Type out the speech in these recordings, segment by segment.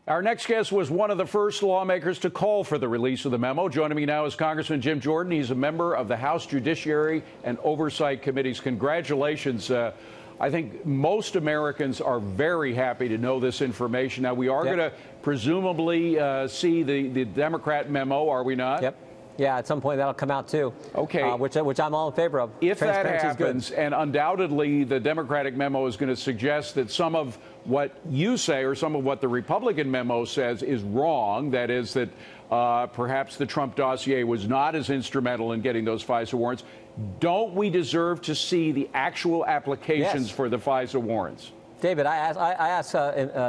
Our next guest was one of the first lawmakers to call for the release of the memo. Joining me now is Congressman Jim Jordan. He's a member of the House Judiciary and Oversight Committees. Congratulations. I think most Americans are very happy to know this information. Now, we are going to presumably see the Democrat memo, are we not? Yep. Yeah, at some point that'll come out too. Okay. Which I'm all in favor of. If that happens, and undoubtedly the Democratic memo is going to suggest that some of what you say or some of what the Republican memo says is wrong, that is that perhaps the Trump dossier was not as instrumental in getting those FISA warrants, don't we deserve to see the actual applications for the FISA warrants? David, I asked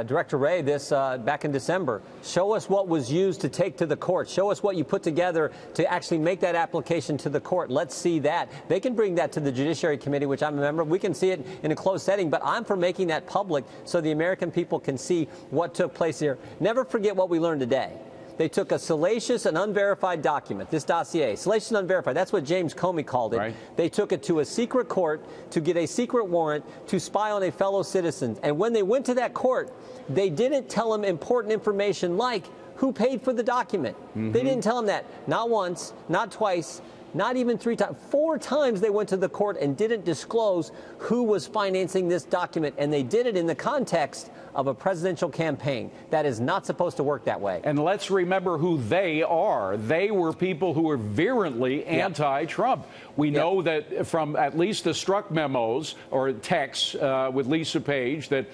Director Wray this back in December. Show us what was used to take to the court. Show us what you put together to actually make that application to the court. Let's see that. They can bring that to the Judiciary Committee, which I'm a member of. We can see it in a closed setting, but I'm for making that public so the American people can see what took place here. Never forget what we learned today. They took a salacious and unverified document, this dossier, salacious and unverified. That's what James Comey called it. Right. They took it to a secret court to get a secret warrant to spy on a fellow citizen. And when they went to that court, they didn't tell him important information like who paid for the document. They didn't tell him that. Not once, not twice, not even 3 times. 4 times they went to the court and didn't disclose who was financing this document. And they did it in the context of a presidential campaign. That is not supposed to work that way. And let's remember who they are. They were people who were virulently anti-Trump. We know that from at least the Strzok memos or texts with Lisa Page that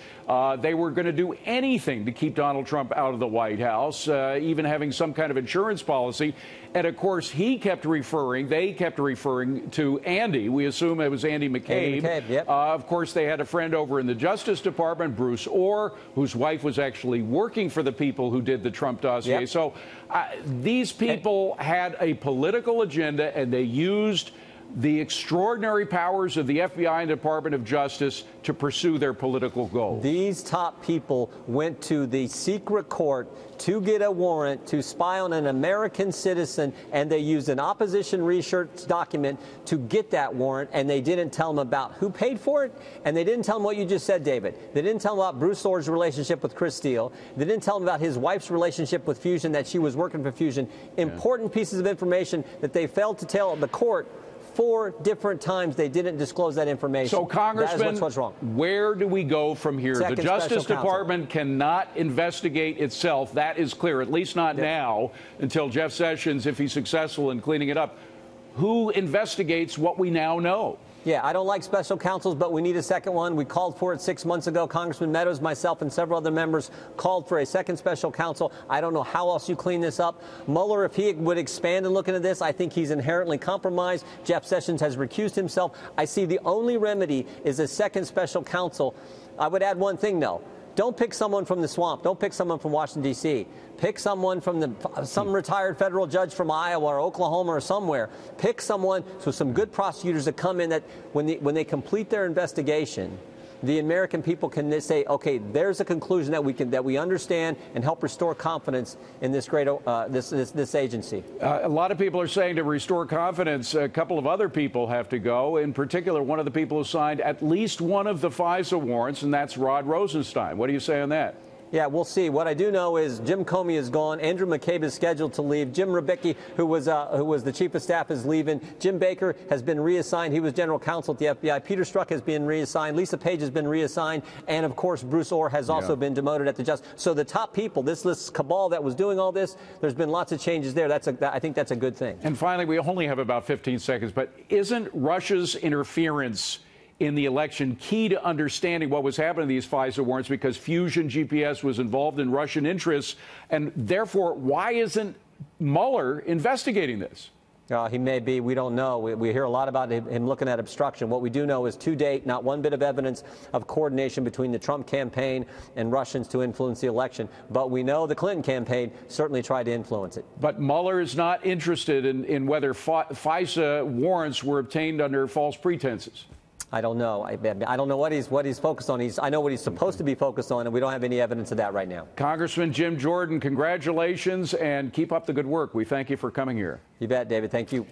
they were going to do anything to keep Donald Trump out of the White House, even having some kind of insurance policy. And of course, they kept referring to Andy. We assume it was Andy McCabe. Of course, they had a friend over in the Justice Department, Bruce Orr, whose wife was actually working for the people who did the Trump dossier. So these people had a political agenda, and they used the extraordinary powers of the FBI and Department of Justice to pursue their political goals. These top people went to the secret court to get a warrant to spy on an American citizen, and they used an opposition research document to get that warrant, and they didn't tell them about who paid for it, and they didn't tell them what you just said, David. They didn't tell them about Bruce Orr's relationship with Chris Steele. They didn't tell them about his wife's relationship with Fusion, that she was working for Fusion. Important pieces of information that they failed to tell the court. 4 different times they didn't disclose that information. So, Congressman, what's wrong. Where do we go from here? The Justice Department cannot investigate itself. That is clear, at least not now, until Jeff Sessions, if he's successful in cleaning it up. Who investigates what we now know? Yeah, I don't like special counsels, but we need a second one. We called for it 6 months ago. Congressman Meadows, myself, and several other members called for a second special counsel. I don't know how else you clean this up. Mueller, if he would expand and look into this, I think he's inherently compromised. Jeff Sessions has recused himself. I see the only remedy is a second special counsel. I would add one thing, though. Don't pick someone from the swamp. Don't pick someone from Washington, D.C. Pick someone from some retired federal judge from Iowa or Oklahoma or somewhere. Pick someone, so some good prosecutors that come in that when they complete their investigation, the American people can say, okay, there's a conclusion that we understand and help restore confidence in this great this agency. A lot of people are saying to restore confidence, a couple of other people have to go. In particular, one of the people who signed at least one of the FISA warrants, and that's Rod Rosenstein. What do you say on that? Yeah, we'll see. What I do know is Jim Comey is gone. Andrew McCabe is scheduled to leave. Jim Rubicki, who was the chief of staff, is leaving. Jim Baker has been reassigned. He was general counsel at the FBI. Peter Strzok has been reassigned. Lisa Page has been reassigned. And, of course, Bruce Orr has also been demoted at the Justice. So the top people, this cabal that was doing all this, there's been lots of changes there. I think that's a good thing. And finally, we only have about 15 seconds, but isn't Russia's interference in the election key to understanding what was happening to these FISA warrants, because Fusion GPS was involved in Russian interests, and therefore, why isn't Mueller investigating this? He may be. We don't know. We hear a lot about him looking at obstruction. What we do know is, to date, not one bit of evidence of coordination between the Trump campaign and Russians to influence the election. But we know the Clinton campaign certainly tried to influence it. But Mueller is not interested in whether FISA warrants were obtained under false pretenses. I don't know. I don't know what he's focused on. I know what he's supposed to be focused on, and we don't have any evidence of that right now. Congressman Jim Jordan, congratulations, and keep up the good work. We thank you for coming here. You bet, David. Thank you.